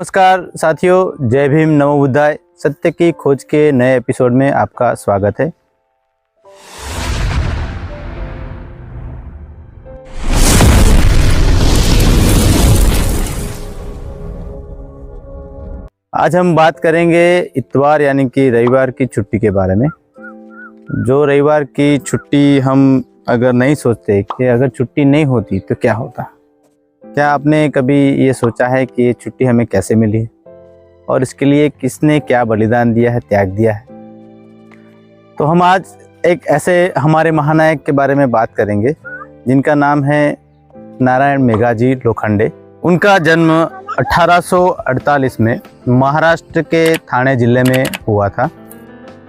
नमस्कार साथियों, जय भीम, नमो बुद्धाय। सत्य की खोज के नए एपिसोड में आपका स्वागत है। आज हम बात करेंगे इतवार यानी कि रविवार की छुट्टी के बारे में। जो रविवार की छुट्टी हम अगर नहीं सोचते कि अगर छुट्टी नहीं होती तो क्या होता। क्या आपने कभी ये सोचा है कि ये छुट्टी हमें कैसे मिली और इसके लिए किसने क्या बलिदान दिया है, त्याग दिया है। तो हम आज एक ऐसे हमारे महानायक के बारे में बात करेंगे जिनका नाम है नारायण मेघाजी लोखंडे। उनका जन्म 1848 में महाराष्ट्र के ठाणे जिले में हुआ था।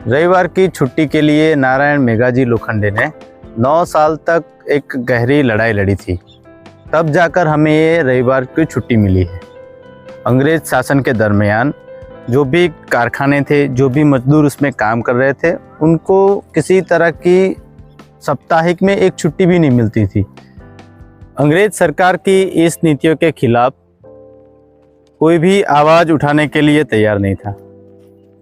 रविवार की छुट्टी के लिए नारायण मेघाजी लोखंडे ने 9 साल तक एक गहरी लड़ाई लड़ी थी। तब जाकर हमें ये रविवार की छुट्टी मिली है। अंग्रेज शासन के दरमियान जो भी कारखाने थे, जो भी मजदूर उसमें काम कर रहे थे, उनको किसी तरह की साप्ताहिक में एक छुट्टी भी नहीं मिलती थी। अंग्रेज सरकार की इस नीतियों के खिलाफ कोई भी आवाज़ उठाने के लिए तैयार नहीं था।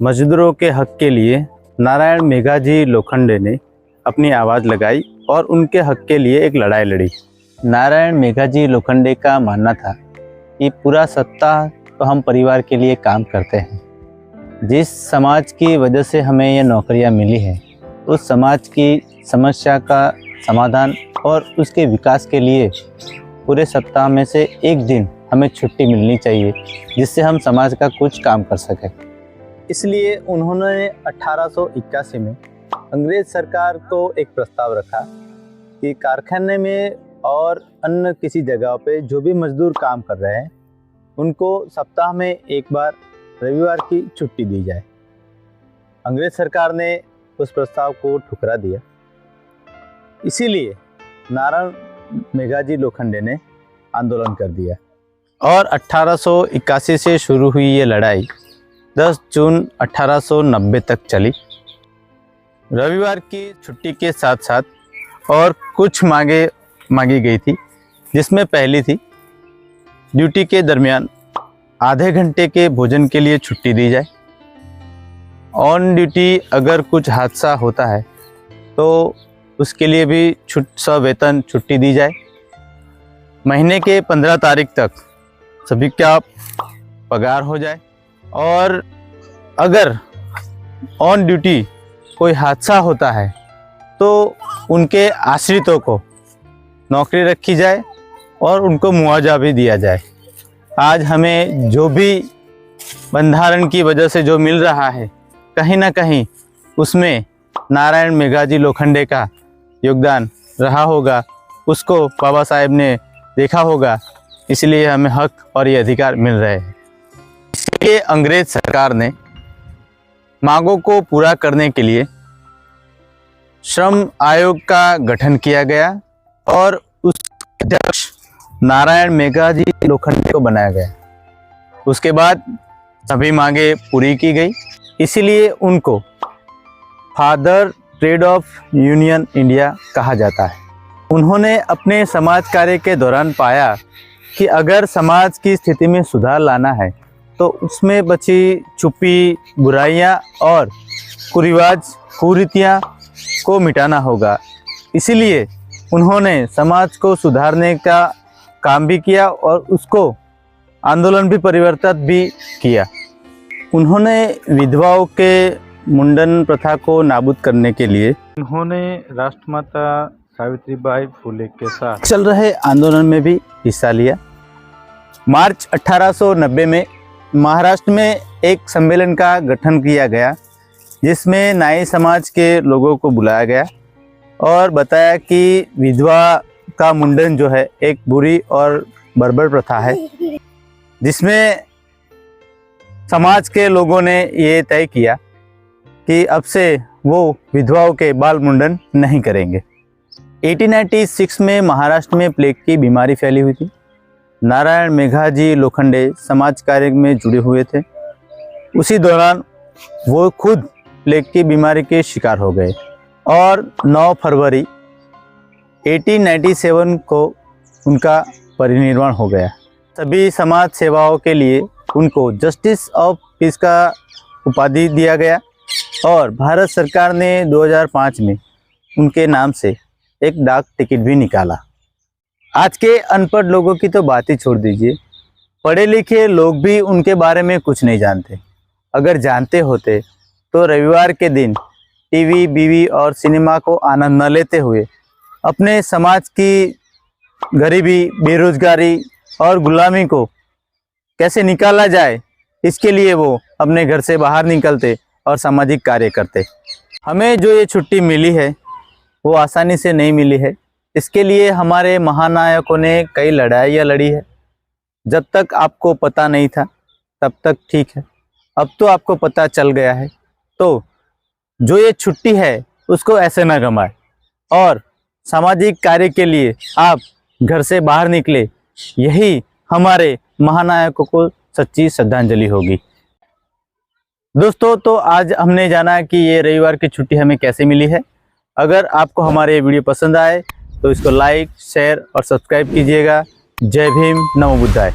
मजदूरों के हक के लिए नारायण मेघाजी लोखंडे ने अपनी आवाज़ लगाई और उनके हक के लिए एक लड़ाई लड़ी। नारायण मेघाजी लोखंडे का मानना था कि पूरा सप्ताह तो हम परिवार के लिए काम करते हैं। जिस समाज की वजह से हमें ये नौकरियां मिली हैं, उस समाज की समस्या का समाधान और उसके विकास के लिए पूरे सप्ताह में से एक दिन हमें छुट्टी मिलनी चाहिए, जिससे हम समाज का कुछ काम कर सकें। इसलिए उन्होंने 1881 में अंग्रेज सरकार को एक प्रस्ताव रखा कि कारखाने में और अन्य किसी जगह पे जो भी मजदूर काम कर रहे हैं उनको सप्ताह में एक बार रविवार की छुट्टी दी जाए। अंग्रेज सरकार ने उस प्रस्ताव को ठुकरा दिया। इसीलिए नारायण मेघाजी लोखंडे ने आंदोलन कर दिया और 1881 से शुरू हुई ये लड़ाई 10 जून 1890 तक चली। रविवार की छुट्टी के साथ साथ और कुछ मांगी गई थी, जिसमें पहली थी ड्यूटी के दरमियान आधे घंटे के भोजन के लिए छुट्टी दी जाए। ऑन ड्यूटी अगर कुछ हादसा होता है तो उसके लिए भी सवेतन छुट्टी दी जाए। महीने के 15 तारीख तक सभी का पगार हो जाए और अगर ऑन ड्यूटी कोई हादसा होता है तो उनके आश्रितों को नौकरी रखी जाए और उनको मुआवजा भी दिया जाए। आज हमें जो भी बंधारण की वजह से जो मिल रहा है, कहीं ना कहीं उसमें नारायण मेघाजी लोखंडे का योगदान रहा होगा। उसको बाबा साहेब ने देखा होगा, इसलिए हमें हक और ये अधिकार मिल रहे हैं। इसलिए अंग्रेज सरकार ने मांगों को पूरा करने के लिए श्रम आयोग का गठन किया गया और उस अध्यक्ष नारायण मेघाजी लोखंडे को बनाया गया। उसके बाद सभी मांगे पूरी की गई। इसीलिए उनको father trade off union India कहा जाता है। उन्होंने अपने समाज कार्य के दौरान पाया कि अगर समाज की स्थिति में सुधार लाना है तो उसमें बची छुपी बुराइयां और कुरिवाज कुरीतियां को मिटाना होगा। इसीलिए उन्होंने समाज को सुधारने का काम भी किया और उसको आंदोलन भी परिवर्तित भी किया। उन्होंने विधवाओं के मुंडन प्रथा को नाबूद करने के लिए उन्होंने राष्ट्रमाता सावित्रीबाई फुले के साथ चल रहे आंदोलन में भी हिस्सा लिया। मार्च 1890 में महाराष्ट्र में एक सम्मेलन का गठन किया गया, जिसमें नाई समाज के लोगों को बुलाया गया और बताया कि विधवा का मुंडन जो है एक बुरी और बर्बर प्रथा है, जिसमें समाज के लोगों ने ये तय किया कि अब से वो विधवाओं के बाल मुंडन नहीं करेंगे। 1896 में महाराष्ट्र में प्लेग की बीमारी फैली हुई थी। नारायण मेघाजी लोखंडे समाज कार्य में जुड़े हुए थे। उसी दौरान वो खुद प्लेग की बीमारी के शिकार हो गए और 9 फरवरी 1897 को उनका परिनिर्वाण हो गया। सभी समाज सेवाओं के लिए उनको जस्टिस ऑफ पीस का उपाधि दिया गया और भारत सरकार ने 2005 में उनके नाम से एक डाक टिकट भी निकाला। आज के अनपढ़ लोगों की तो बात ही छोड़ दीजिए, पढ़े लिखे लोग भी उनके बारे में कुछ नहीं जानते। अगर जानते होते तो रविवार के दिन टीवी, बीवी और सिनेमा को आनंद न लेते हुए अपने समाज की गरीबी, बेरोजगारी और गुलामी को कैसे निकाला जाए, इसके लिए वो अपने घर से बाहर निकलते और सामाजिक कार्य करते। हमें जो ये छुट्टी मिली है वो आसानी से नहीं मिली है। इसके लिए हमारे महानायकों ने कई लड़ाइयाँ लड़ी है। जब तक आपको पता नहीं था तब तक ठीक है, अब तो आपको पता चल गया है, तो जो ये छुट्टी है उसको ऐसे ना गंवाएं और सामाजिक कार्य के लिए आप घर से बाहर निकले, यही हमारे महानायकों को सच्ची श्रद्धांजलि होगी। दोस्तों, तो आज हमने जाना कि ये रविवार की छुट्टी हमें कैसे मिली है। अगर आपको हमारे ये वीडियो पसंद आए तो इसको लाइक, शेयर और सब्सक्राइब कीजिएगा। जय भीम, नमो बुद्धाय।